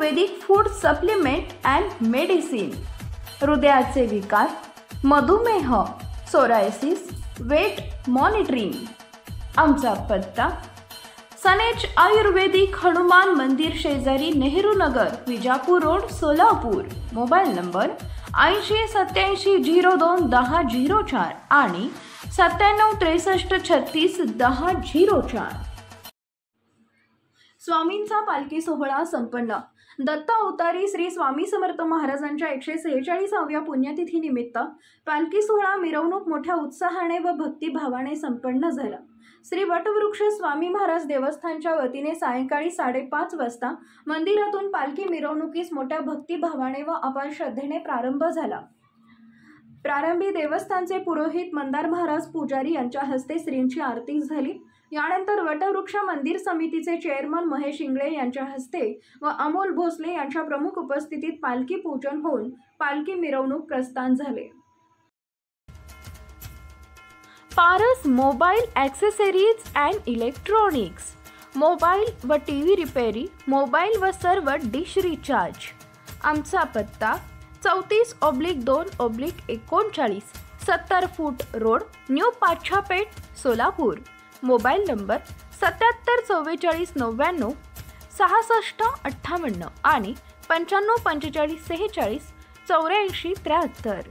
Ayurvedic food supplement and medicine, हृदयाचे विकार, मधुमेह, सोरायसिस, वेट मॉनिटरिंग। आमचा पत्ता सनेज आयुर्वेदिक हनुमान मंदिर शेजारी Nehru Nagar, Vijapur road, Solapur. Mobile number 8087021004 आणि 9763361004। स्वामींचा पालखी सोहळा संपन्न। दत्त अवतारी श्री स्वामी समर्थ महाराजांच्या 146व्या पुण्यतिथीनिमित्त पालखी सोहळा मिरवणूक मोठ्या उत्साहाने व भक्तिभावाने संपन्न झाला। श्री वटवृक्ष स्वामी महाराज देवस्थानच्या वतीने सायंकाळी 5:30 वाजता मंदिरातून पालखी मिरवणुकीस मोठ्या भक्तिभावाने व अपार श्रद्धेने प्रारंभ झाला। प्रारंभी देवस्थानचे पुरोहित मंदार महाराज पुजारी यांच्या हस्ते श्रींची आरती झाली। यानंतर वटवृक्ष मंदिर समितीचे चेअरमन महेश इंगळे यांच्या हस्ते व अमोल भोसले यांच्या प्रमुख उपस्थितीत पालखी पूजन होऊन पालखी मिरवणूक प्रस्थान झाले। Paras mobile accessories and electronics, mobile व टीव्ही रिपेरी, मोबाईल व सर्व डिश रिचार्ज। आमचा पत्ता 34/2/39, 70 फूट road, new Pachhapeth, Solapur. Mobile number 774499 6658 आणि 954546 8473।